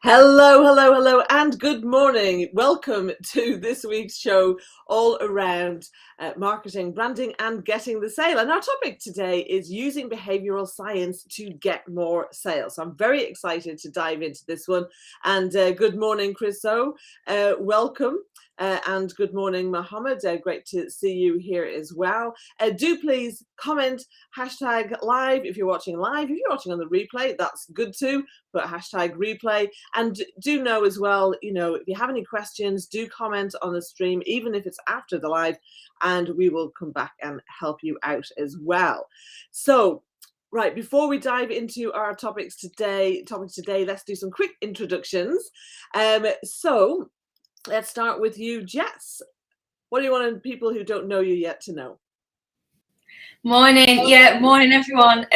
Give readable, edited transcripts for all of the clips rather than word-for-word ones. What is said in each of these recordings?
Hello, hello, hello, and good morning. Welcome to this week's show all around marketing, branding, and getting the sale. And our topic today is using behavioral science to get more sales. So I'm very excited to dive into this one. And good morning, Chris O. Welcome. And good morning, Mohammed. Great to see you here as well. Do please comment hashtag live if you're watching live. If you're watching on the replay, that's good too. Put hashtag replay. And do know as well, if you have any questions, do comment on the stream, even if it's after the live, and we will come back and help you out as well. So, right, before we dive into our topics today, let's do some quick introductions. So let's start with you, Jess. What do you want people who don't know you yet to know? Morning, morning everyone.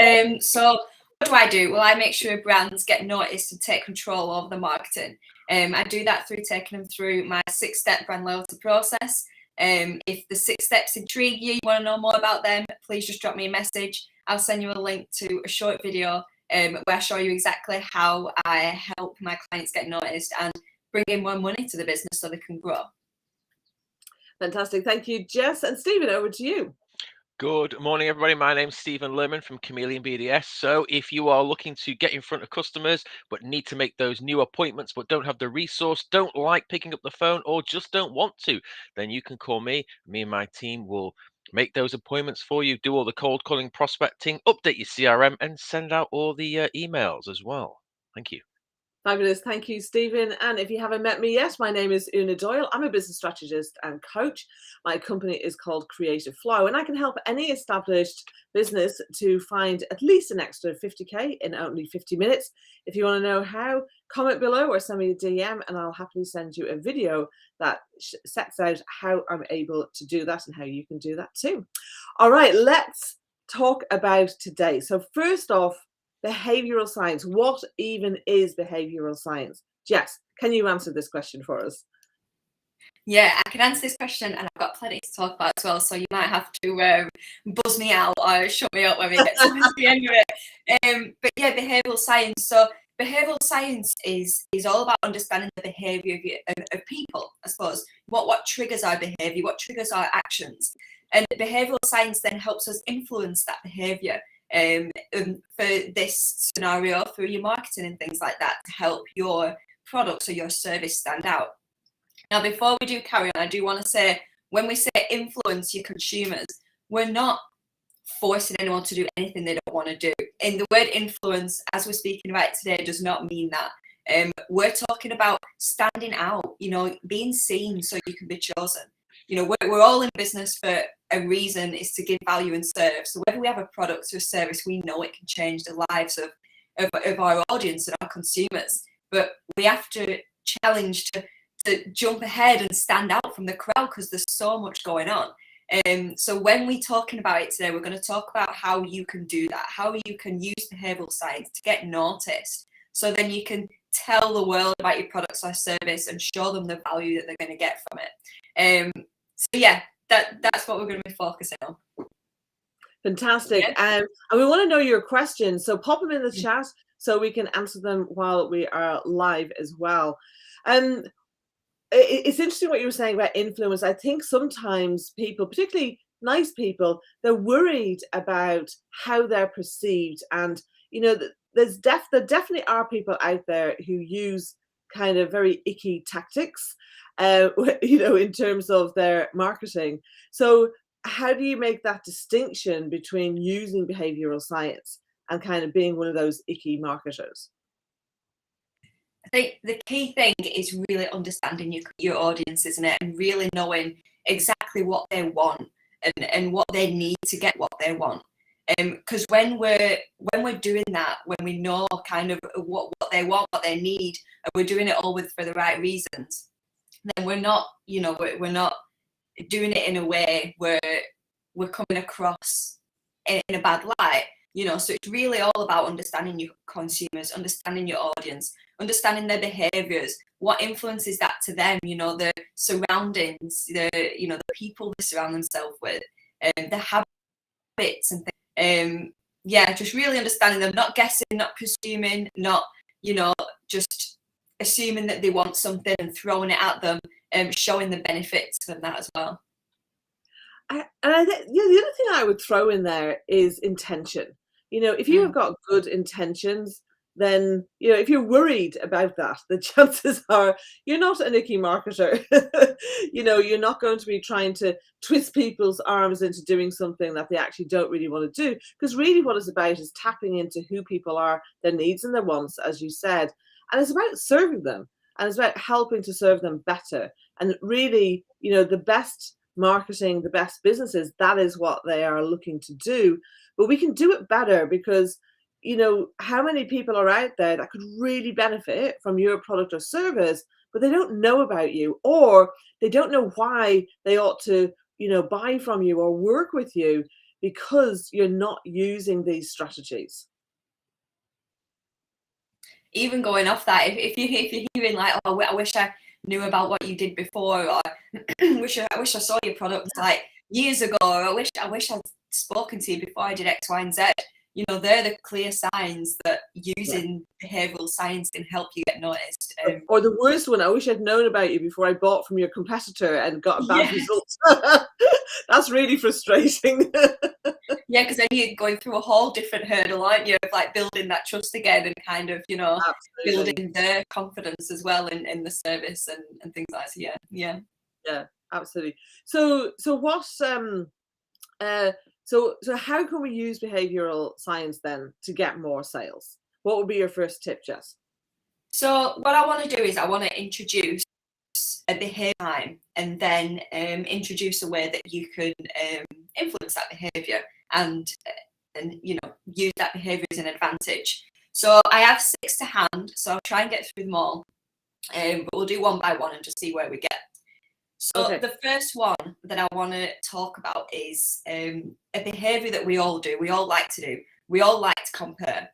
So what do? Well, I make sure brands get noticed and take control over the marketing. I do that through taking them through my 6-step brand loyalty process. If the 6 steps intrigue you, want to know more about them, please just drop me a message. I'll send you a link to a short video where I show you exactly how I help my clients get noticed and bring in more money to the business so they can grow. Fantastic. Thank you, Jess. And Stephen, over to you. Good morning, everybody. My name's Stephen Lerman from Chameleon BDS. So if you are looking to get in front of customers, but need to make those new appointments, but don't have the resource, don't like picking up the phone, or just don't want to, then you can call me. Me and my team will make those appointments for you, do all the cold calling, prospecting, update your CRM, and send out all the emails as well. Thank you. Fabulous. Thank you, Stephen. And if you haven't met me yet, my name is Una Doyle. I'm a business strategist and coach. My company is called Creative Flow, and I can help any established business to find at least an extra 50K in only 50 minutes. If you want to know how, comment below or send me a DM, and I'll happily send you a video that sets out how I'm able to do that and how you can do that too. All right, let's talk about today. So first off, behavioral science. What even is behavioral science? Jess, can you answer this question for us? Yeah, I can answer this question, and I've got plenty to talk about as well, so you might have to buzz me out or shut me up when we get to the end of it. But yeah, behavioural science. So behavioural science is all about understanding the behaviour of people, I suppose. What triggers our behaviour, what triggers our actions. And behavioural science then helps us influence that behaviour. For this scenario, through your marketing and things like that, to help your products or your service stand out. Now, before we do carry on, I do want to say, when we say influence your consumers, we're not forcing anyone to do anything they don't want to do. And the word influence, as we're speaking about today, does not mean that. We're talking about standing out, being seen so you can be chosen. We're all in business for a reason, is to give value and serve. So whether we have a product or a service, we know it can change the lives of our audience and our consumers. But we have to challenge to jump ahead and stand out from the crowd, because there's so much going on. So when we're talking about it today, we're going to talk about how you can do that, how you can use behavioural science to get noticed, so then you can tell the world about your products or service and show them the value that they're going to get from it. So yeah, that's what we're going to be focusing on. Fantastic. Yeah. And we want to know your questions, so pop them in the chat so we can answer them while we are live as well. It's interesting what you were saying about influence. I think sometimes people, particularly nice people, they're worried about how they're perceived. And, there definitely are people out there who use kind of very icky tactics, in terms of their marketing. So how do you make that distinction between using behavioral science and kind of being one of those icky marketers? I think the key thing is really understanding your audience, isn't it? And really knowing exactly what they want and what they need to get what they want. Because when we're doing that, when we know kind of what they want, what they need, and we're doing it all for the right reasons, then we're not doing it in a way where we're coming across in a bad light. So it's really all about understanding your consumers, understanding your audience, understanding their behaviors, what influences that to them, the surroundings, the people they surround themselves with, the habits and things. Just really understanding them, not guessing, not presuming, not, just assuming that they want something and throwing it at them, showing the benefits from that as well. I think the other thing I would throw in there is intention. If you have got good intentions, then if you're worried about that, the chances are you're not an icky marketer. You're not going to be trying to twist people's arms into doing something that they actually don't really want to do, because really what it's about is tapping into who people are, their needs and their wants, as you said, and it's about serving them, and it's about helping to serve them better. And really, the best marketing, the best businesses, that is what they are looking to do. But we can do it better, because how many people are out there that could really benefit from your product or service, but they don't know about you, or they don't know why they ought to buy from you or work with you, because you're not using these strategies. Even going off that, if you're hearing like, oh, I wish I knew about what you did before, or wish I saw your product like years ago, or I wish I'd spoken to you before I did X, Y, and Z. They're the clear signs that using behavioural science can help you get noticed. Or the worst one, I wish I'd known about you before I bought from your competitor and got a bad result. That's really frustrating. Yeah, because then you're going through a whole different hurdle, aren't you, of like building that trust again, and kind of, Absolutely. building their confidence as well in the service and things like that. Yeah, absolutely. So what so how can we use behavioral science then to get more sales? What would be your first tip, Jess? So what I want to do is I want to introduce a behaviour time, and then introduce a way that you can influence that behaviour and use that behaviour as an advantage. So I have 6 to hand, so I'll try and get through them all, but we'll do one by one and just see where we get. So the first one that I want to talk about is a behaviour that we all do. We all like to do. We all like to compare.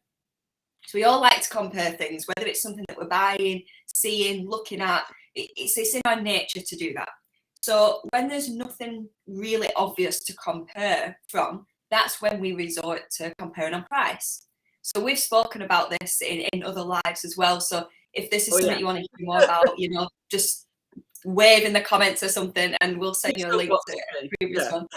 So we all like to compare things, whether it's something that we're buying, seeing, looking at. It's in our nature to do that. So when there's nothing really obvious to compare from, that's when we resort to comparing on price. So we've spoken about this in other lives as well. So if this is something you want to hear more about, just wave in the comments or something, and we'll send you a link to the previous one.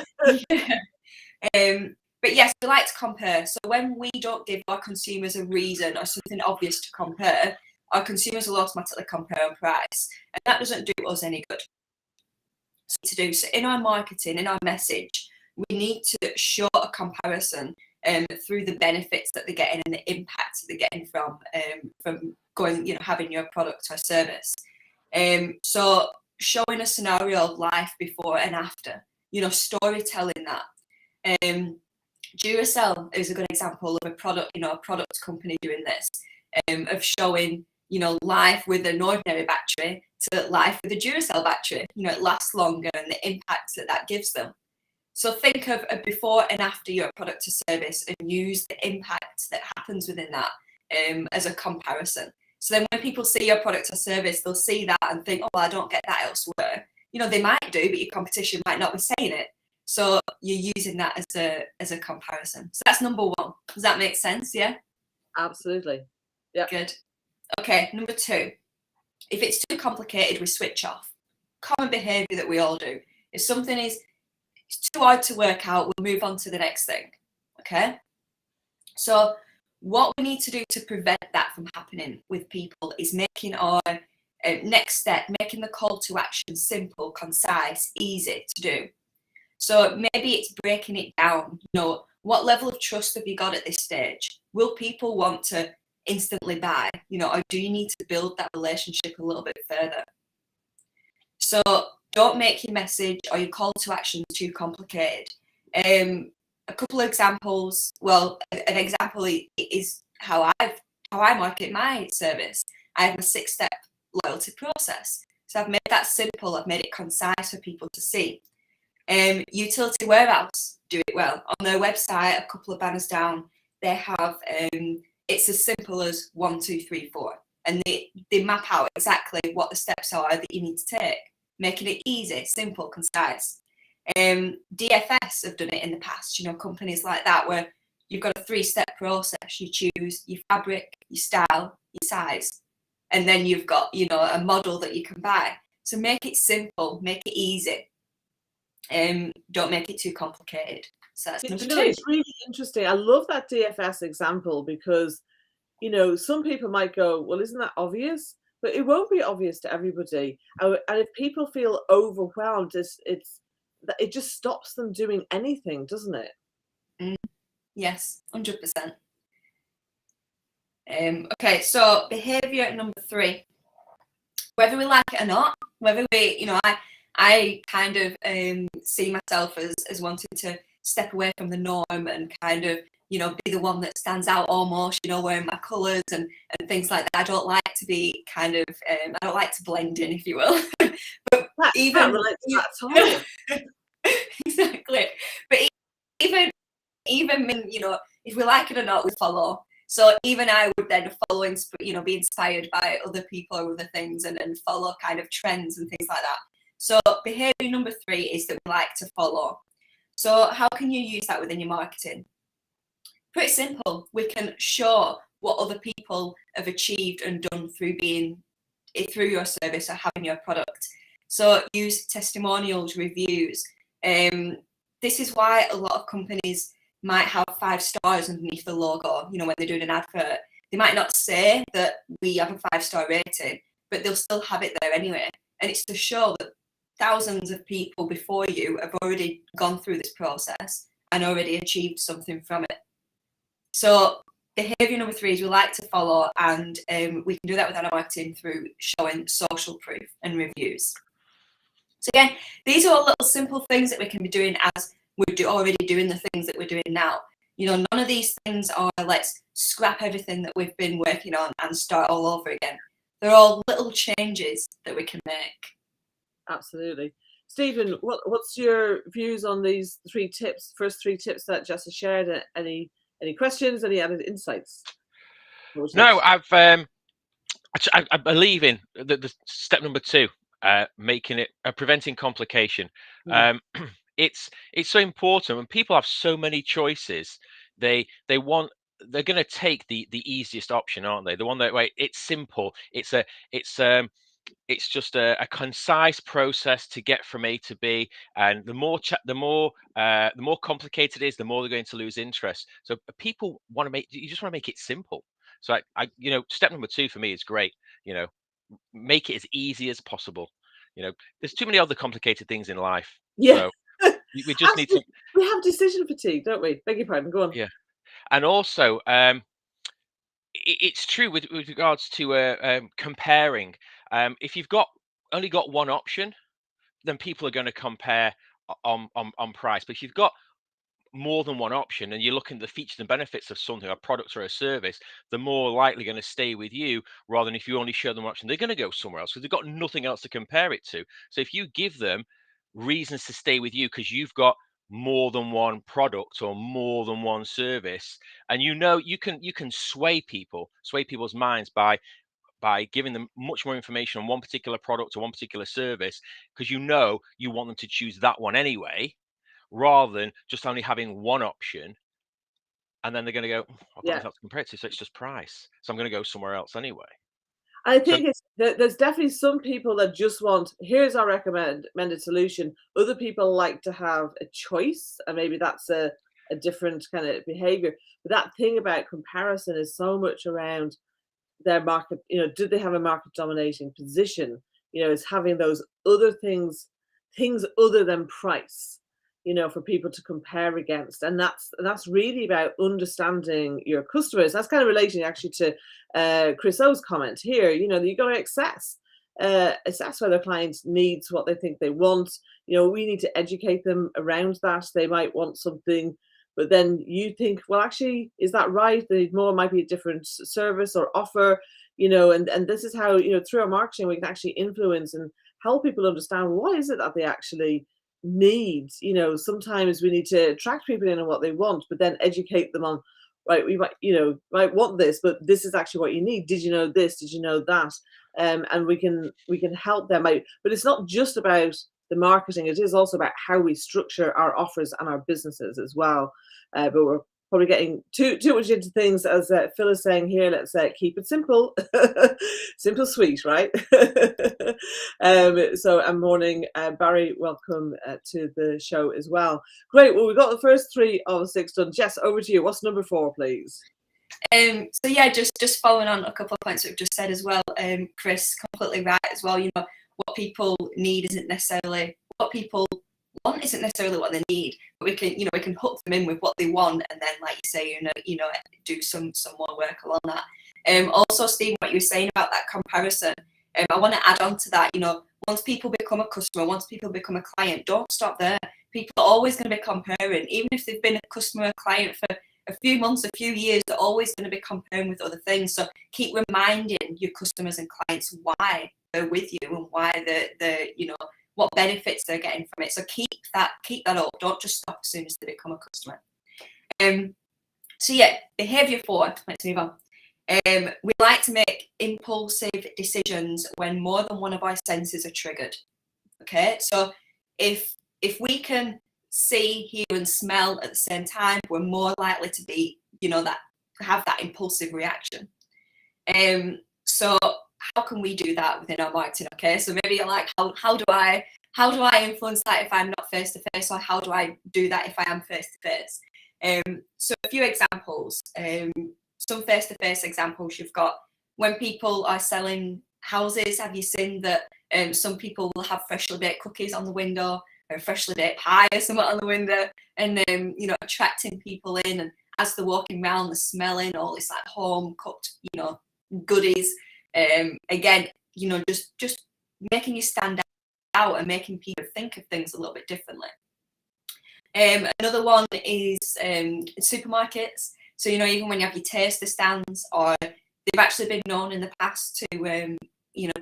But yes, we like to compare. So when we don't give our consumers a reason or something obvious to compare, our consumers will automatically compare on price, and that doesn't do us any good. So in our marketing, in our message, we need to show a comparison through the benefits that they're getting and the impact that they're getting from going, having your product or service. So showing a scenario of life before and after, storytelling that. Duracell is a good example of a product, a product company doing this, of showing, life with an ordinary battery to life with a Duracell battery. It lasts longer, and the impact that gives them. So think of a before and after your product or service, and use the impact that happens within that as a comparison. So then when people see your product or service, they'll see that and think, oh, well, I don't get that elsewhere. They might do, but your competition might not be saying it. So you're using that as a comparison. So that's number 1. Does that make sense? Yeah? Absolutely. Yeah. Good. Okay, number 2. If it's too complicated, we switch off. Common behaviour that we all do. If something is too hard to work out, we'll move on to the next thing. Okay? So what we need to do to prevent that from happening with people is making our next step, making the call to action simple, concise, easy to do. So maybe it's breaking it down. What level of trust have you got at this stage? Will people want to instantly buy, or do you need to build that relationship a little bit further? So don't make your message or your call to action too complicated. A couple of examples. Well, an example is how I market my service. I have a 6-step loyalty process. So I've made that simple. I've made it concise for people to see. Utility Warehouse do it well. On their website, a couple of banners down, they have it's as simple as 1, 2, 3, 4, and they map out exactly what the steps are that you need to take, making it easy, simple, concise. DFS have done it in the past. Companies like that, where you've got a 3-step process. You choose your fabric, your style, your size. and then you've got, you know, a model that you can buy. So make it simple, make it easy. Don't make it too complicated. So that's number two. It's really interesting. I love that DFS example because, you know, some people might go, well, isn't that obvious? But it won't be obvious to everybody. And if people feel overwhelmed, it just stops them doing anything, doesn't it? Yes, 100%. Okay, so behavior number 3. Whether we like it or not, whether we, you know, I kind of see myself as wanting to step away from the norm and kind of, you know, be the one that stands out almost, you know, wearing my colours and things like that. I don't like to be kind of, I don't like to blend in, if you will. But even exactly. But even you know, if we like it or not, we follow. So even I would then follow, you know, be inspired by other people or other things and follow kind of trends and things like that. So behavior number 3 is that we like to follow. So how can you use that within your marketing? Pretty simple. We can show what other people have achieved and done through your service or having your product. So use testimonials, reviews. This is why a lot of companies might have 5 stars underneath the logo. You know, when they're doing an advert, they might not say that we have a 5-star rating, but they'll still have it there anyway. And it's to show that thousands of people before you have already gone through this process and already achieved something from it. So behavior number 3 is we like to follow, and we can do that with our marketing through showing social proof and reviews. So again, these are all little simple things that we can be doing as we're already doing the things that we're doing now. You know, none of these things are let's scrap everything that we've been working on and start all over again. They're all little changes that we can make. Absolutely. Stephen, what's your views on these 3 tips, first 3 tips that Jess shared? Any questions, any added insights? No, I believe in the step number 2, making it preventing complication. It's so important when people have so many choices. They're going to take the easiest option, aren't they? The one that, wait, it's simple. It's just a concise process to get from A to B, and the more complicated it is, the more they're going to lose interest. So people you just want to make it simple. So I you know, step number 2 for me is great. You know, make it as easy as possible. You know, there's too many other complicated things in life. Yeah. So we just need to. We have decision fatigue, don't we? Beg your pardon. Go on. Yeah, and also it's true with regards to comparing. If you've only got one option, then people are going to compare on price. But if you've got more than one option and you're looking at the features and benefits of something, a product or a service, they're more likely going to stay with you rather than if you only show them one option, they're going to go somewhere else because they've got nothing else to compare it to. So if you give them reasons to stay with you because you've got more than one product or more than one service, and you know you can sway people's minds by giving them much more information on one particular product or one particular service, because you know you want them to choose that one anyway, rather than just only having one option, and then they're going to go, I've got nothing else to compare it to, so it's just price, so I'm going to go somewhere else anyway. I think there's definitely some people that just want, here's our recommended solution. Other people like to have a choice, and maybe that's a different kind of behavior. But that thing about comparison is so much around their market. You know, do they have a market dominating position? You know, it's having those other things other than price, you know, for people to compare against. And that's really about understanding your customers. That's kind of relating actually to Chris O's comment here. You know, you got to assess whether clients needs what they think they want. You know, we need to educate them around that. They might want something, but then you think, well, actually, is that right? They need more, might be a different service or offer, you know, and this is how, you know, through our marketing, we can actually influence and help people understand what is it that they actually need. You know, sometimes we need to attract people in on what they want, but then educate them on, right, we might, you know, might want this, but this is actually what you need. Did you know this? Did you know that? And we can help them out. But it's not just about the marketing, it is also about how we structure our offers and our businesses as well. But we're probably getting too much into things, as Phil is saying here. Let's keep it simple, simple, sweet, right? So, and morning, Barry, welcome to the show as well. Great. Well, we've got the first 3 of 6 done. Jess, over to you. What's number 4, please? So yeah, just following on a couple of points we've just said as well. Chris, completely right as well. You know, what people need isn't necessarily what people want, isn't necessarily what they need, but we can hook them in with what they want, and then, like you say, do some more work along that. Also, Steve, what you were saying about that comparison, I want to add on to that. You know, once people become a customer, once people become a client, don't stop there. People are always going to be comparing, even if they've been a customer or client for a few months, a few years, they're always going to be comparing with other things. So keep reminding your customers and clients why they're with you and why they're what benefits they're getting from it. So keep that up. Don't just stop as soon as they become a customer. So yeah, behavior 4. Let's move on. We like to make impulsive decisions when more than one of our senses are triggered. Okay, so if we can see, hear, and smell at the same time, we're more likely to be, have that impulsive reaction. So how can we do that within our marketing? Okay, so maybe you're like, how do I influence that if I'm not face to face, or how do I do that if I am face to face? So a few examples. Some face to face examples you've got when people are selling houses. Have you seen that some people will have freshly baked cookies on the window, or freshly baked pie or something on the window, and attracting people in, and as they're walking around, they're smelling all this like home cooked goodies. Again, just making you stand out and making people think of things a little bit differently. Another one is supermarkets. So even when you have your taster stands, or they've actually been known in the past to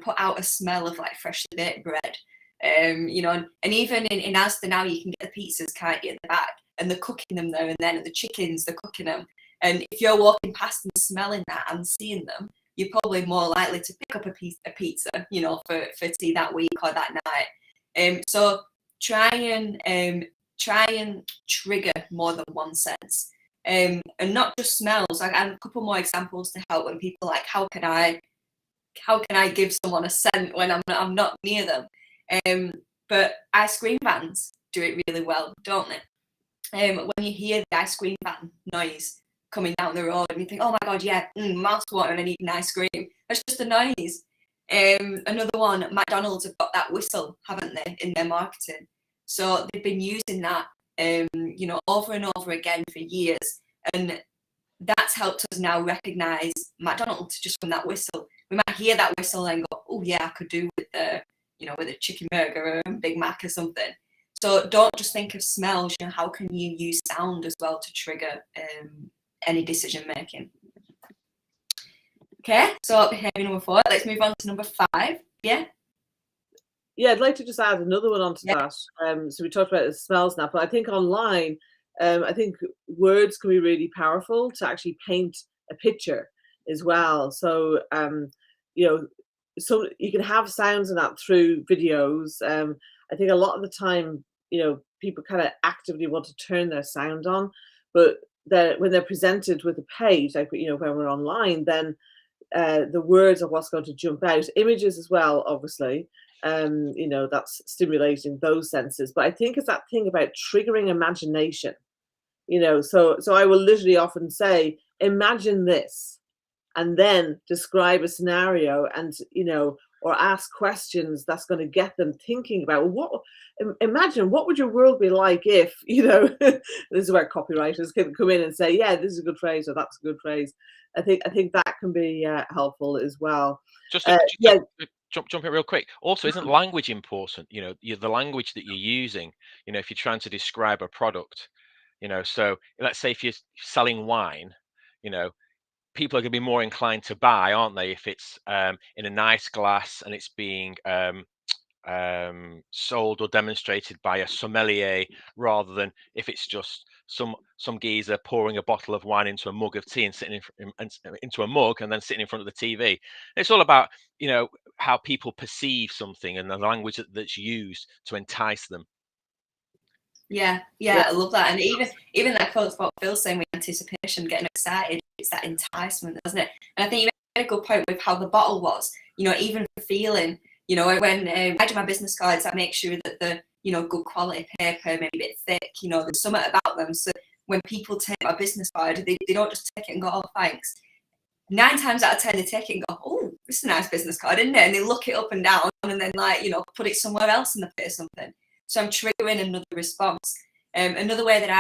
put out a smell of like freshly baked bread. And even in Asda now, you can get the pizzas, can't you, in the back, and they're cooking them there and then, and the chickens, they're cooking them. And if you're walking past and smelling that and seeing them, you're probably more likely to pick up a pizza, for tea that week or that night. So try and trigger more than one sense, and not just smells. Like, and a couple more examples to help when people are like, how can I give someone a scent when I'm not near them? But ice cream vans do it really well, don't they? When you hear the ice cream van noise coming down the road, and you think, oh my god, yeah, mouth watering, I need an ice cream. That's just a noise. Another one, McDonald's have got that whistle, haven't they, in their marketing? So they've been using that, over and over again for years, and that's helped us now recognise McDonald's just from that whistle. We might hear that whistle and go, oh yeah, I could do with with a chicken burger or a Big Mac or something. So don't just think of smells. How can you use sound as well to trigger any decision making? Okay, so behaviour number 4. Let's move on to number 5. Yeah. Yeah, I'd like to just add another one onto that. So we talked about the smells now, but I think online, I think words can be really powerful to actually paint a picture as well. So, so you can have sounds in that through videos. I think a lot of the time, people kind of actively want to turn their sound on, but when they're presented with a page, like, when we're online, then the words are what's going to jump out. Images as well, obviously. That's stimulating those senses. But I think it's that thing about triggering imagination. So I will literally often say, imagine this, and then describe a scenario, and or ask questions that's going to get them thinking about imagine what would your world be like if this is where copywriters can come in and say, yeah, this is a good phrase, or that's a good phrase. I think that can be helpful as well. Jump in real quick. Also, isn't language important? The language that you're using, if you're trying to describe a product, so let's say if you're selling wine, people are going to be more inclined to buy, aren't they, if it's in a nice glass and it's being sold or demonstrated by a sommelier, rather than if it's just some geezer pouring a bottle of wine into a mug of tea and sitting into a mug and then sitting in front of the TV. It's all about how people perceive something and the language that's used to entice them. Yeah, I love that. And even that quote about Phil saying with anticipation, getting excited, it's that enticement, doesn't it? And I think you made a good point with how the bottle was, even feeling, when I do my business cards, I make sure that the, good quality paper, maybe a bit thick, there's something about them. So when people take my business card, they don't just take it and go, oh, thanks. 9 times out of 10, they take it and go, oh, this is a nice business card, isn't it? And they look it up and down and then put it somewhere else in the pit or something. So I'm triggering another response. Another way that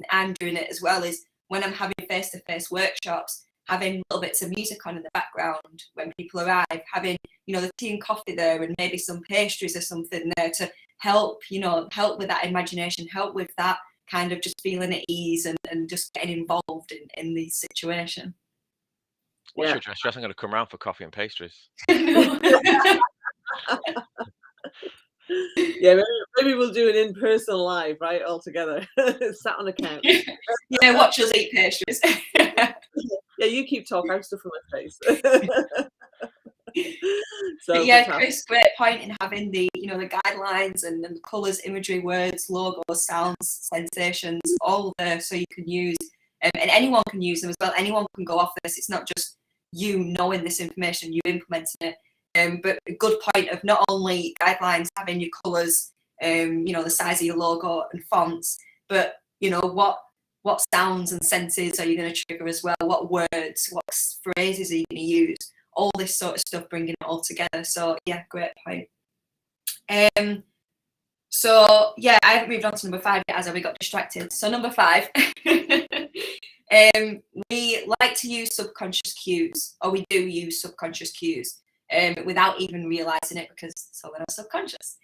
I'm doing it as well is when I'm having face-to-face workshops, having little bits of music on in the background when people arrive, having, the tea and coffee there and maybe some pastries or something there to help with that imagination, help with that kind of just feeling at ease and just getting involved in the situation. What's your dress? I'm going to come round for coffee and pastries. Yeah, maybe we'll do an in-person live, right, all together. Sat on a couch. Yeah, watch us eat pastries. Yeah, you keep talking. I'm stuffing my face. So yeah, Chris, great point in having the the guidelines and the colours, imagery, words, logos, sounds, sensations, all there, so you can use, and anyone can use them as well. Anyone can go off this. It's not just you knowing this information, you implementing it. But a good point of not only guidelines having your colours, the size of your logo and fonts, but what sounds and senses are you going to trigger as well? What words, what phrases are you going to use? All this sort of stuff, bringing it all together. So yeah, great point. So yeah, I haven't moved on to number 5 yet, as we got distracted. So number 5, we like to use subconscious cues, or we do use subconscious cues without even realizing it, because it's all in our subconscious.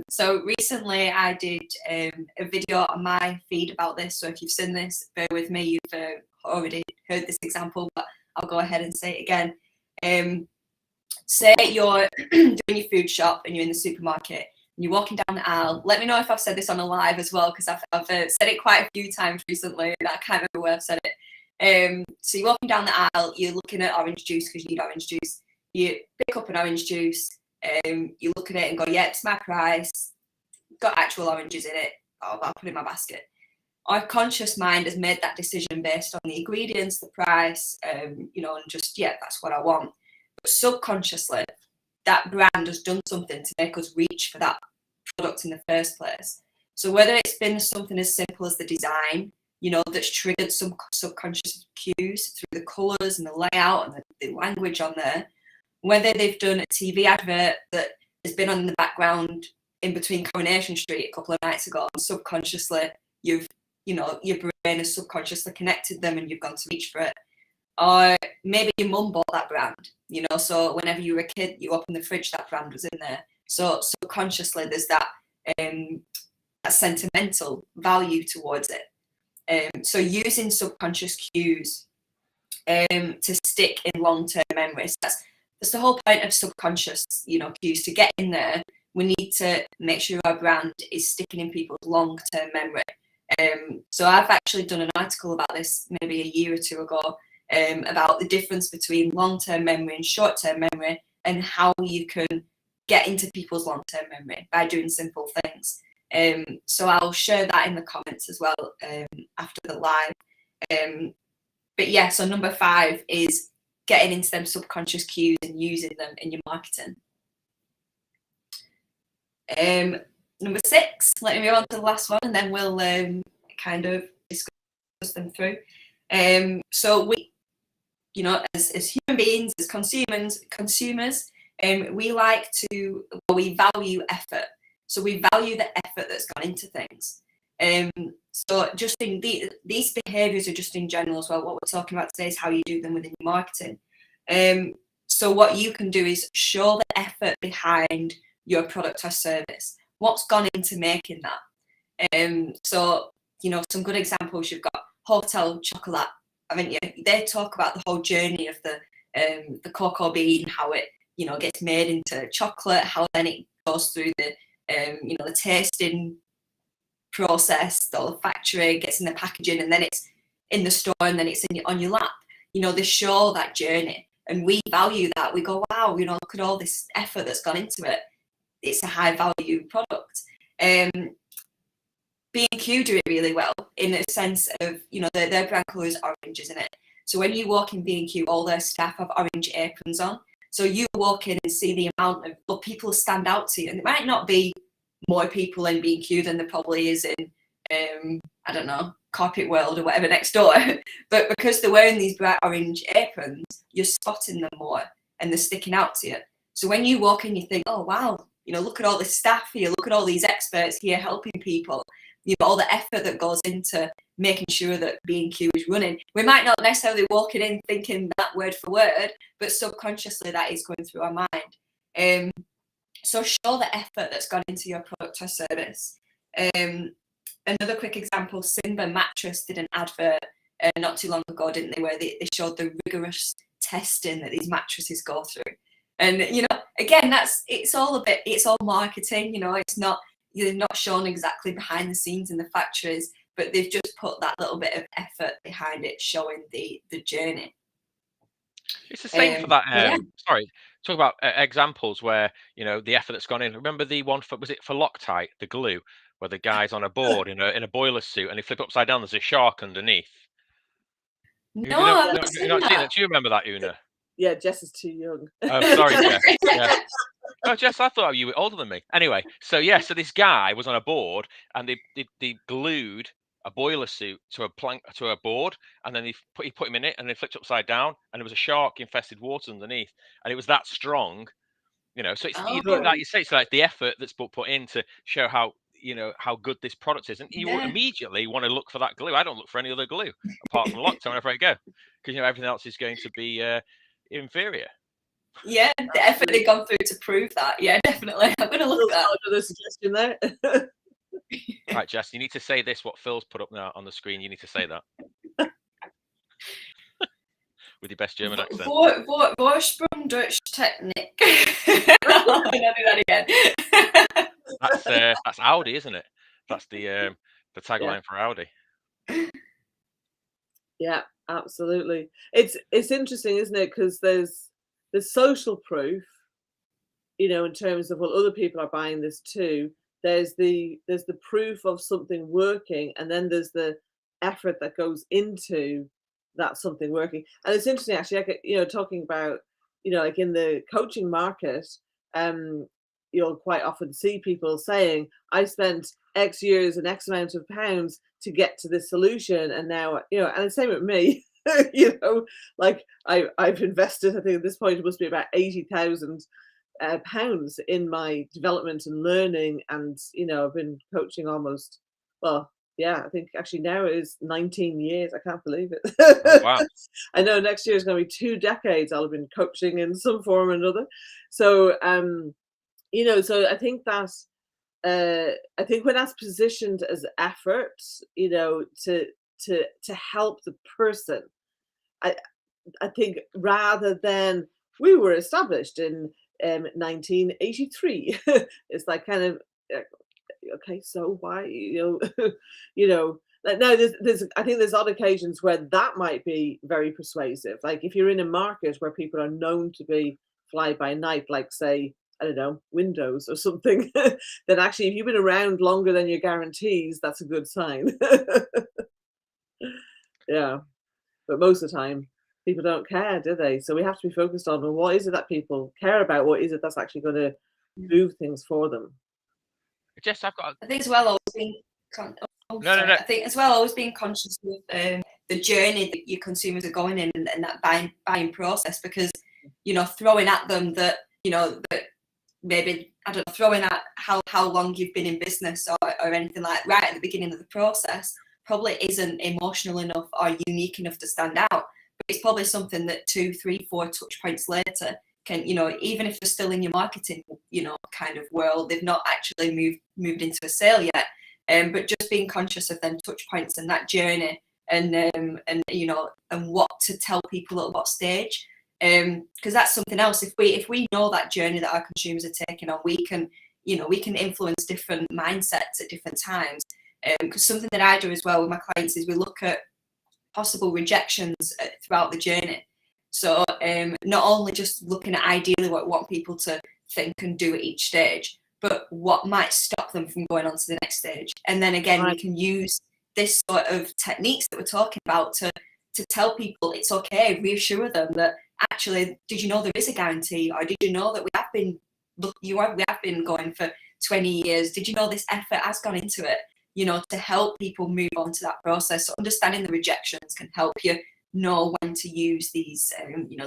So recently I did a video on my feed about this. So if you've seen this, bear with me, you've already heard this example, but I'll go ahead and say it again. Say you're doing your food shop and you're in the supermarket and you're walking down the aisle. Let me know if I've said this on a live as well, because I've said it quite a few times recently and I can't remember where I've said it. So you're walking down the aisle, you're looking at orange juice because you need orange juice. You pick up an orange juice, you look at it and go, yeah, it's my price, got actual oranges in it, I'll put it in my basket. Our conscious mind has made that decision based on the ingredients, the price, and just, yeah, that's what I want. But subconsciously, that brand has done something to make us reach for that product in the first place. So whether it's been something as simple as the design, that's triggered some subconscious cues through the colours and the layout and the language on there, whether they've done a TV advert that has been on in the background in between Coronation Street a couple of nights ago, and subconsciously your brain has subconsciously connected them and you've gone to reach for it. Or maybe your mum bought that brand, so whenever you were a kid, you opened the fridge, that brand was in there. So subconsciously there's that sentimental value towards it. So using subconscious cues to stick in long-term memories. That's the whole point of subconscious, cues. To get in there, we need to make sure our brand is sticking in people's long-term memory. So I've actually done an article about this maybe a year or two ago, about the difference between long-term memory and short-term memory, and how you can get into people's long-term memory by doing simple things. So I'll share that in the comments as well after the live. But yeah, so number 5 is getting into them subconscious cues and using them in your marketing. Number 6, let me move on to the last one, and then we'll kind of discuss them through. So we, as human beings, as consumers, we like to, we value effort. So we value the effort that's gone into things. So just in these behaviours are just in general as well. What we're talking about today is how you do them within your marketing. So what you can do is show the effort behind your product or service. What's gone into making that? So, some good examples, you've got Hotel Chocolat, haven't you? They talk about the whole journey of the cocoa bean, how it, gets made into chocolate, how then it goes through the, the tasting process, the factory, gets in the packaging, and then it's in the store, and then it's on your lap. They show that journey, and we value that. We go, wow, look at all this effort that's gone into it. It's a high value product. B&Q do it really well in the sense of, you know, their brand colour is orange, isn't it? So when you walk in B&Q, all their staff have orange aprons on. So you walk in and see the amount of people stand out to you, and it might not be more people in B&Q than there probably is in, I don't know, Carpet World or whatever next door. But because they're wearing these bright orange aprons, you're spotting them more and they're sticking out to you. So when you walk in, you think, oh, wow, you know, look at all this staff here, look at all these experts here helping people. You know, all the effort that goes into making sure that B&Q is running. We might not necessarily walk in thinking that word for word, but subconsciously that is going through our mind. So show the effort that's gone into your product or service. Another quick example, Simba Mattress did an advert not too long ago, didn't they, where they showed the rigorous testing that these mattresses go through. And, you know, again, it's all marketing, you know, you're not shown exactly behind the scenes in the factories, but they've just put that little bit of effort behind it, showing the journey. It's the same for that. Sorry, talk about examples where, you know, the effort that's gone in. Remember the one was it for Loctite, the glue, where the guy's on a board in a boiler suit and he flip upside down. There's a shark underneath. No, I've not seen that. Do you remember that, Una? Yeah, Jess is too young. Oh, sorry, Jess. Yeah. Oh, Jess, I thought you were older than me. Anyway, so this guy was on a board and they glued a boiler suit to a board, and then he put him in it, and they flipped upside down, and there was a shark infested water underneath, and it was that strong, you know. So it's like you say, it's like the effort that's put in to show how, you know, how good this product is, and you immediately want to look for that glue. I don't look for any other glue apart from Loctite whenever I go, because, you know, everything else is going to be inferior. Yeah, the effort they've gone through to prove that. Yeah, definitely. I'm going to look at that. Another suggestion there. Right, Jess, you need to say this, what Phil's put up now on the screen. You need to say that. With your best German accent. Vorsprung durch Technik. I'm going to do that again. That's Audi, isn't it? That's the tagline for Audi. Yeah, absolutely. It's interesting, isn't it? Because there's social proof, you know, in terms of, well, other people are buying this too. There's the proof of something working, and then there's the effort that goes into that something working. And it's interesting, actually, I get, you know, talking about, you know, like in the coaching market, you'll quite often see people saying, I spent X years and X amount of pounds to get to this solution, and now, you know, and the same with me. You know, like I've invested, I think at this point it must be about 80,000 pounds in my development and learning, and, you know, I've been coaching almost, well, yeah, I think actually now it is 19 years. I can't believe it. Oh, wow. I know next year is going to be 2 decades I'll have been coaching in some form or another. So you know, so I think that I think when that's positioned as effort, you know, to help the person, I think rather than we were established in 1983, it's like kind of okay, so why, you know, you know, like now there's I think there's odd occasions where that might be very persuasive. Like if you're in a market where people are known to be fly by night, like say, I don't know, Windows or something, then actually if you've been around longer than your guarantees, that's a good sign. Yeah, but most of the time people don't care, do they? So we have to be focused on, well, what is it that people care about? What is it that's actually going to move things for them? Jess, I've got. I think as well, always being I think as well, always being conscious of the journey that your consumers are going in, and that buying process, because, you know, throwing at them that, you know, that maybe, I don't know, throwing at how long you've been in business or anything like right at the beginning of the process probably isn't emotional enough or unique enough to stand out. But it's probably something that 2, 3, 4 touch points later can, you know, even if they're still in your marketing, you know, kind of world, they've not actually moved into a sale yet. But just being conscious of them touch points and that journey, and you know, and what to tell people at what stage, because that's something else. If we know that journey that our consumers are taking on, we can influence different mindsets at different times. Because something that I do as well with my clients is we look at possible rejections throughout the journey. So not only just looking at ideally what we want people to think and do at each stage, but what might stop them from going on to the next stage. And then again, we can use this sort of techniques that we're talking about to tell people it's okay, reassure them that actually, did you know there is a guarantee, or did you know that we have been going for 20 years? Did you know this effort has gone into it? You know, to help people move on to that process. So understanding the rejections can help you know when to use these,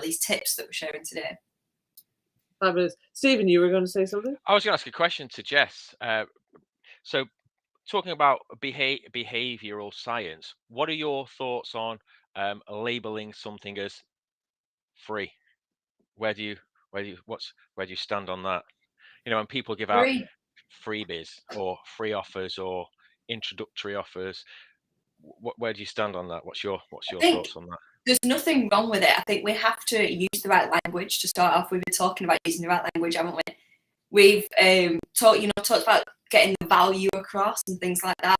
these tips that we're sharing today. Fabulous. Stephen, you were going to say something? I was going to ask a question to Jess. So talking about behavioral science, what are your thoughts on labeling something as free? Where do you stand on that? You know, when people give out freebies or free offers or introductory offers, where do you stand on that? What's your thoughts on that? There's nothing wrong with it. I think we have to use the right language to start off. We've been talking about using the right language, haven't we? We've talked about getting the value across and things like that,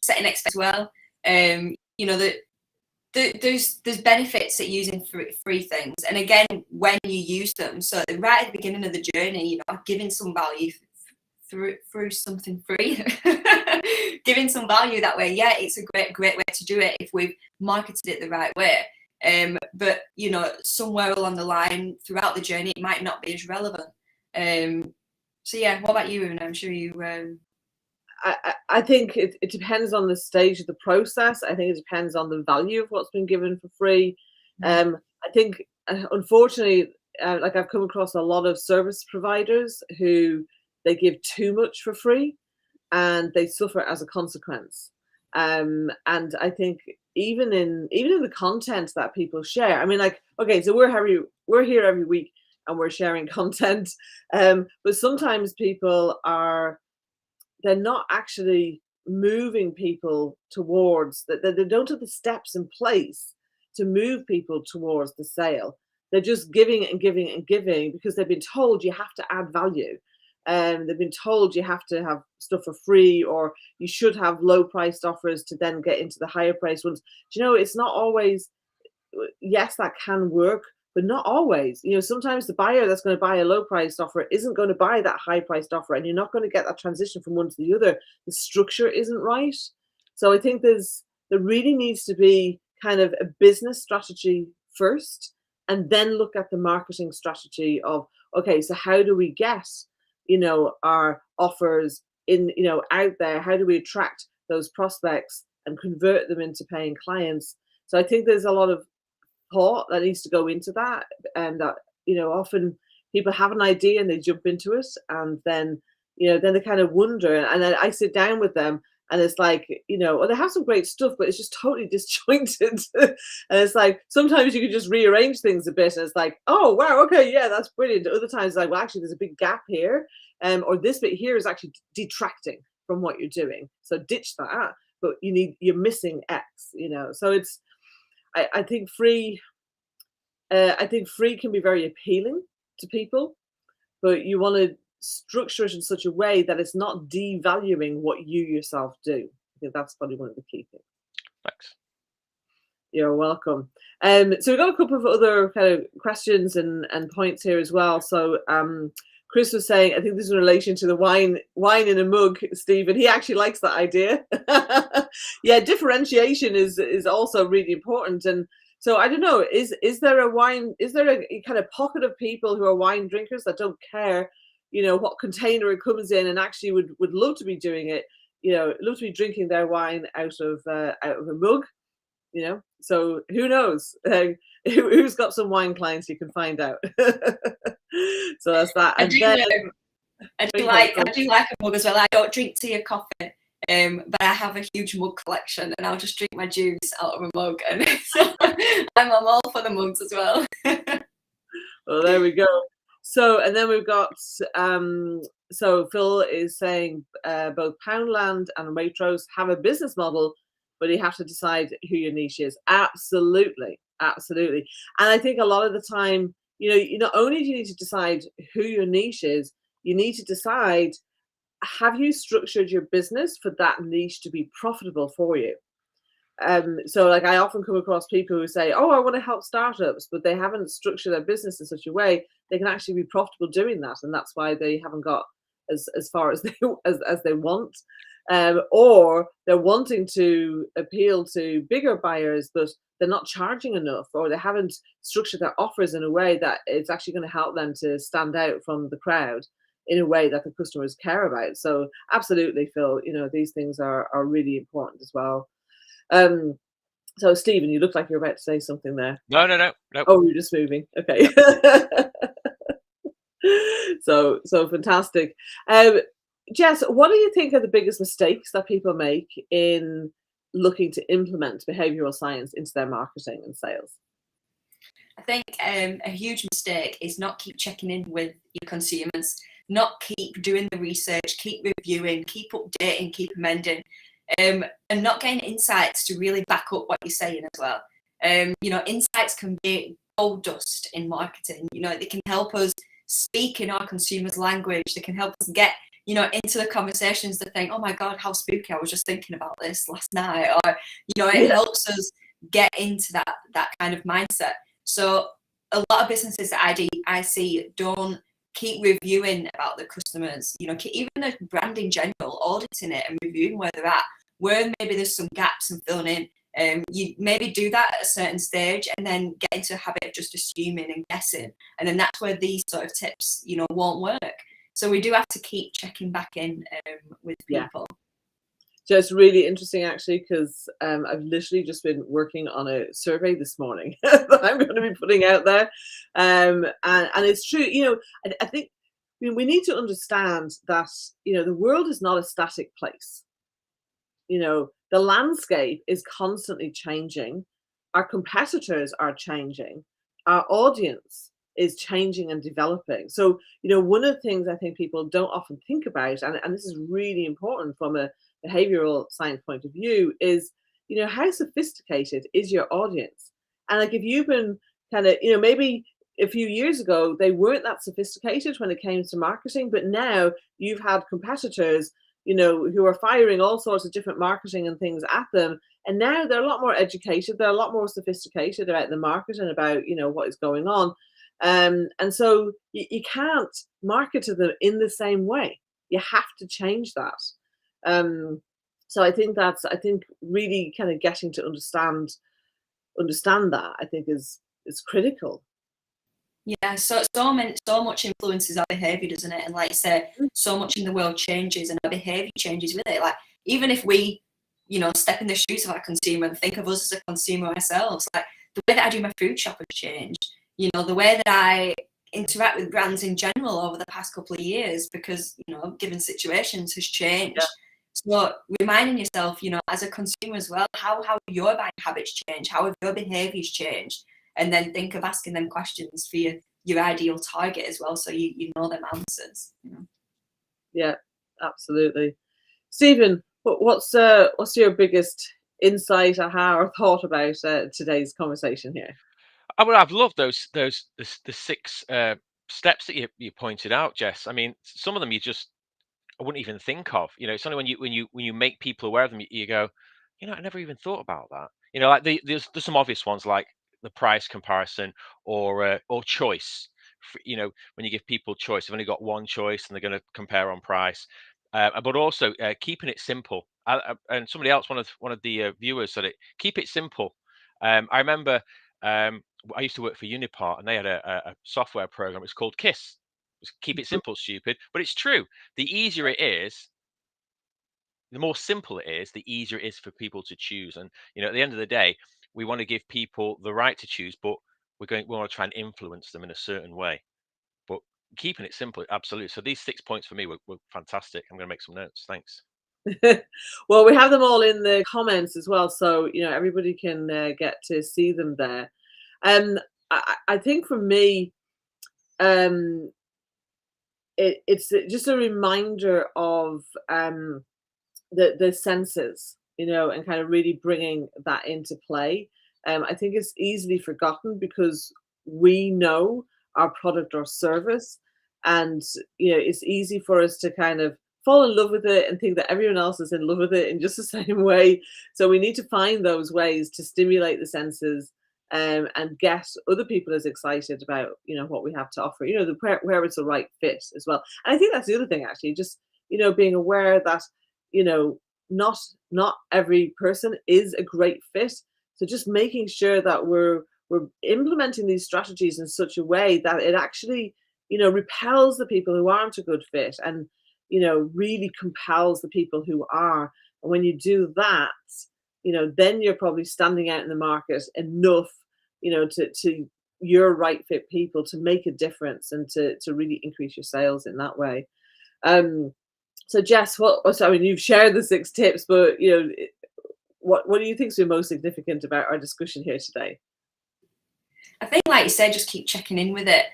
setting expectations as well. There's benefits at using free things, and again, when you use them, so right at the beginning of the journey, giving some value through something free, giving some value that way. Yeah, it's a great way to do it if we've marketed it the right way. But somewhere along the line throughout the journey, it might not be as relevant. So yeah, what about you, Una? I'm sure you. I think it depends on the stage of the process. I think it depends on the value of what's been given for free. I think, unfortunately, like I've come across a lot of service providers who they give too much for free, and they suffer as a consequence. And I think even in the content that people share, I mean, like, okay, so we're here every week and we're sharing content, but sometimes people they're not actually moving people towards that. They don't have the steps in place to move people towards the sale. They're just giving and giving and giving because they've been told you have to add value. They've been told you have to have stuff for free, or you should have low priced offers to then get into the higher priced ones. Do you know, it's not always, yes, that can work, but not always. Sometimes the buyer that's going to buy a low priced offer isn't going to buy that high priced offer, and you're not going to get that transition from one to the other. The structure isn't right. So I think there really needs to be kind of a business strategy first, and then look at the marketing strategy of, okay, so how do we get our offers out there? How do we attract those prospects and convert them into paying clients? So I think there's a lot of thought that needs to go into that, and that often people have an idea and they jump into it, and then they kind of wonder, and then I sit down with them and it's like, well, they have some great stuff, but it's just totally disjointed. And it's like, sometimes you can just rearrange things a bit, and it's like, oh wow, okay, yeah, that's brilliant. Other times it's like, well, actually there's a big gap here, or this bit here is actually detracting from what you're doing, so ditch that, but you're missing X. So it's, I think free can be very appealing to people, but you want to structure it in such a way that it's not devaluing what you yourself do. I think that's probably one of the key things. Thanks. You're welcome. So we've got a couple of other kind of questions and points here as well. So Chris was saying, I think this is in relation to the wine in a mug, Stephen. He actually likes that idea. Yeah, differentiation is also really important. And so I don't know, is there a kind of pocket of people who are wine drinkers that don't care, what container it comes in, and actually would love to be doing it, love to be drinking their wine out of a mug, So who knows? Who's got some wine clients? You can find out. So that's that. And I do like a mug as well. I don't drink tea or coffee, but I have a huge mug collection, and I'll just drink my juice out of a mug, and so I'm all for the mugs as well. Well, there we go. So, and then we've got so Phil is saying both Poundland and Waitrose have a business model, but you have to decide who your niche is. Absolutely. And I think a lot of the time, not only do you need to decide who your niche is, you need to decide, have you structured your business for that niche to be profitable for you? So like I often come across people who say, oh, I want to help startups, but they haven't structured their business in such a way they can actually be profitable doing that. And that's why they haven't got as far as they want, or they're wanting to appeal to bigger buyers, but they're not charging enough, or they haven't structured their offers in a way that it's actually going to help them to stand out from the crowd in a way that the customers care about. So absolutely, Phil, these things are really important as well. So Stephen, you look like you're about to say something there. No. Oh, you're just moving. Okay. So fantastic. Jess, what do you think are the biggest mistakes that people make in looking to implement behavioral science into their marketing and sales? I think a huge mistake is not keep checking in with your consumers, not keep doing the research, keep reviewing, keep updating, keep amending, and not getting insights to really back up what you're saying as well. Insights can be gold dust in marketing. They can help us speak in our consumers' language. They can help us get into the conversations that think, oh my God, how spooky, I was just thinking about this last night. Or, it helps us get into that kind of mindset. So a lot of businesses that I see don't keep reviewing about the customers, even the brand in general, auditing it and reviewing where they're at, where maybe there's some gaps and filling in. You maybe do that at a certain stage and then get into a habit of just assuming and guessing. And then that's where these sort of tips, won't work. So we do have to keep checking back in with people. So it's really interesting, actually, because I've literally just been working on a survey this morning that I'm going to be putting out there. And it's true, I think we need to understand that, the world is not a static place. The landscape is constantly changing. Our competitors are changing. Our audience is changing and developing. So, one of the things I think people don't often think about, and this is really important from a behavioral science point of view, is, how sophisticated is your audience? And like, if you've been kind of, maybe a few years ago, they weren't that sophisticated when it came to marketing, but now you've had competitors, who are firing all sorts of different marketing and things at them. And now they're a lot more educated. They're a lot more sophisticated about the market and about, what is going on. And so you can't market to them in the same way. You have to change that. So I think really kind of getting to understand that, I think is critical. Yeah, so much influences our behaviour, doesn't it? And like you say, so much in the world changes and our behaviour changes with it. Like, even if we, step in the shoes of our consumer and think of us as a consumer ourselves, like the way that I do my food shop has changed. The way that I interact with brands in general over the past couple of years, because, given situations, has changed. Yeah. So reminding yourself, as a consumer as well, how have your buying habits changed? How have your behaviours changed? And then think of asking them questions for your ideal target as well, so you know them answers. Yeah, absolutely. Stephen, what's your biggest insight, aha, or thought about today's conversation here? I've loved the 6 steps that you pointed out, Jess. I mean, some of them I wouldn't even think of. It's only when you make people aware of them, you go, I never even thought about that. Like there's some obvious ones like the price comparison or choice. When you give people choice, they've only got one choice and they're going to compare on price. But also keeping it simple. And somebody else, one of the viewers said it. Keep it simple. I remember I used to work for Unipart, and they had a software program. It's called KISS. Keep it simple, stupid. But it's true. The easier it is, the more simple it is, the easier it is for people to choose. And at the end of the day, we want to give people the right to choose, but we want to try and influence them in a certain way. But keeping it simple, absolutely. So these 6 points for me were fantastic. I'm going to make some notes. Thanks. Well, we have them all in the comments as well, so everybody can get to see them there. I think for me, it's just a reminder of the senses, and kind of really bringing that into play. I think it's easily forgotten because we know our product or service, and it's easy for us to kind of fall in love with it and think that everyone else is in love with it in just the same way. So we need to find those ways to stimulate the senses and get other people as excited about, you know, what we have to offer, you know, where it's the right fit as well. And I think that's the other thing, actually, just, you know, being aware that, you know, not every person is a great fit. So just making sure that we're implementing these strategies in such a way that it actually, you know, repels the people who aren't a good fit, and, you know, really compels the people who are. And when you do that, you know, then you're probably standing out in the market enough, you know, to your right fit people to make a difference and to really increase your sales in that way. So Jess, I mean, you've shared the 6 tips, but, you know, what do you think is the most significant about our discussion here today? I think, like you said, just keep checking in with it.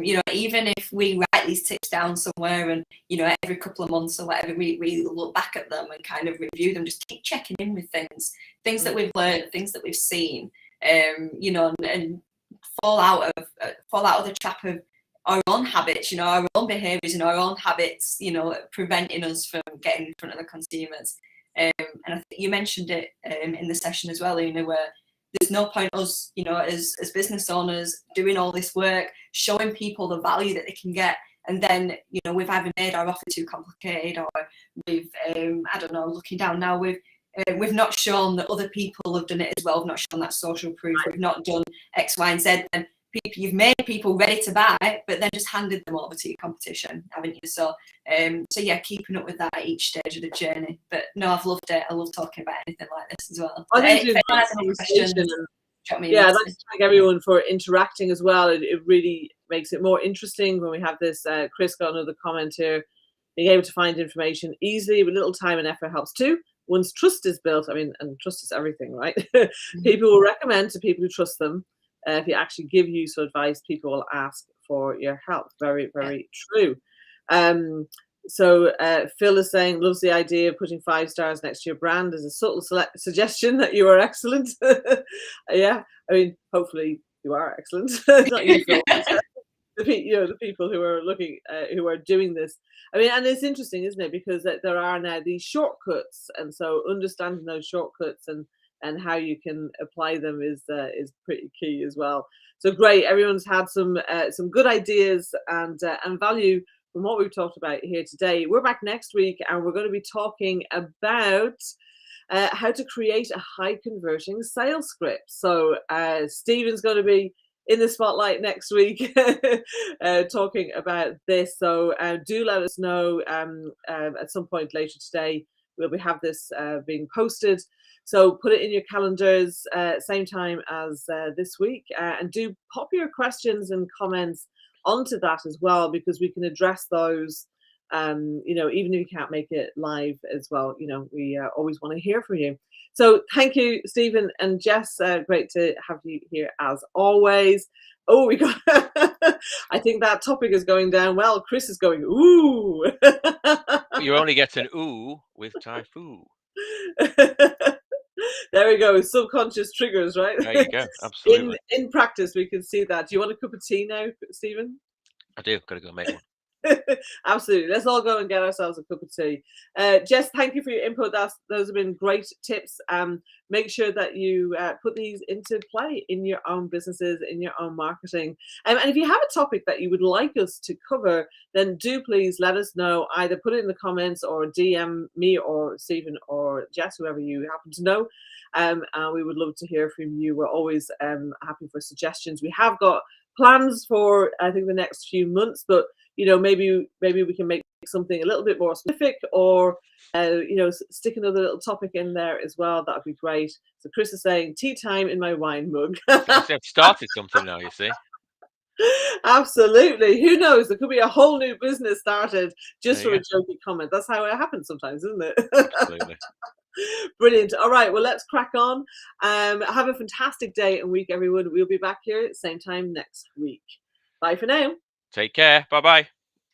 You know, even if we write these tips down somewhere and, you know, every couple of months or whatever, we look back at them and kind of review them, just keep checking in with things that we've learned, things that we've seen, you know, and fall out of the trap of our own habits, you know, our own behaviours and our own habits, you know, preventing us from getting in front of the consumers. And I think you mentioned it in the session as well, you know, where there's no point us, you know, as business owners doing all this work, showing people the value that they can get, and then, you know, we've either made our offer too complicated, or we've, I don't know, looking down now, we've not shown that other people have done it as well. We've not shown that social proof. We've not done X, Y, and Z. And you've made people ready to buy, but then just handed them over to your competition, haven't you? So yeah, keeping up with that at each stage of the journey. But no, I've loved it. I love talking about anything like this as well. I think if anyone has any questions, yeah, I'd like to thank everyone for interacting as well. It really makes it more interesting when we have this. Chris got another comment here. Being able to find information easily with little time and effort helps too. Once trust is built, I mean, and trust is everything, right? People will recommend to people who trust them. If you actually give useful advice, people will ask for your help. Very, very true. So Phil is saying, loves the idea of putting 5 stars next to your brand as a subtle suggestion that you are excellent. Yeah, I mean, hopefully you are excellent. Not you, Phil. The people who are looking, who are doing this. I mean, and it's interesting, isn't it? Because there are now these shortcuts, and so understanding those shortcuts and how you can apply them is pretty key as well. So great, everyone's had some good ideas and value from what we've talked about here today. We're back next week, and we're going to be talking about how to create a high converting sales script. So Stephen's going to be in the spotlight next week talking about this. So do let us know at some point later today. We'll have this being posted. So put it in your calendars, same time as this week, and do pop your questions and comments onto that as well, because we can address those. You know, even if you can't make it live as well, you know, we always want to hear from you. So thank you, Stephen and Jess. Great to have you here as always. Oh, we got. I think that topic is going down well. Chris is going, ooh. You only get an ooh with Thai food. There we go. Subconscious triggers, right? There you go. Absolutely. In practice, we can see that. Do you want a cup of tea now, Stephen? I do. Got to go make one. Absolutely. Let's all go and get ourselves a cup of tea. Jess, thank you for your input. Those have been great tips. Make sure that you put these into play in your own businesses, in your own marketing. And if you have a topic that you would like us to cover, then do please let us know. Either put it in the comments or DM me or Stephen or Jess, whoever you happen to know. And we would love to hear from you. We're always happy for suggestions. We have got plans for, I think, the next few months, but you know, maybe we can make something a little bit more specific, or you know, stick another little topic in there as well. That would be great. So Chris is saying tea time in my wine mug. I've started something now, you see. Absolutely. Who knows? There could be a whole new business started just from a jokey comment. That's how it happens sometimes, isn't it? Absolutely. Brilliant. All right. Well, let's crack on. Have a fantastic day and week, everyone. We'll be back here at the same time next week. Bye for now. Take care. Bye-bye.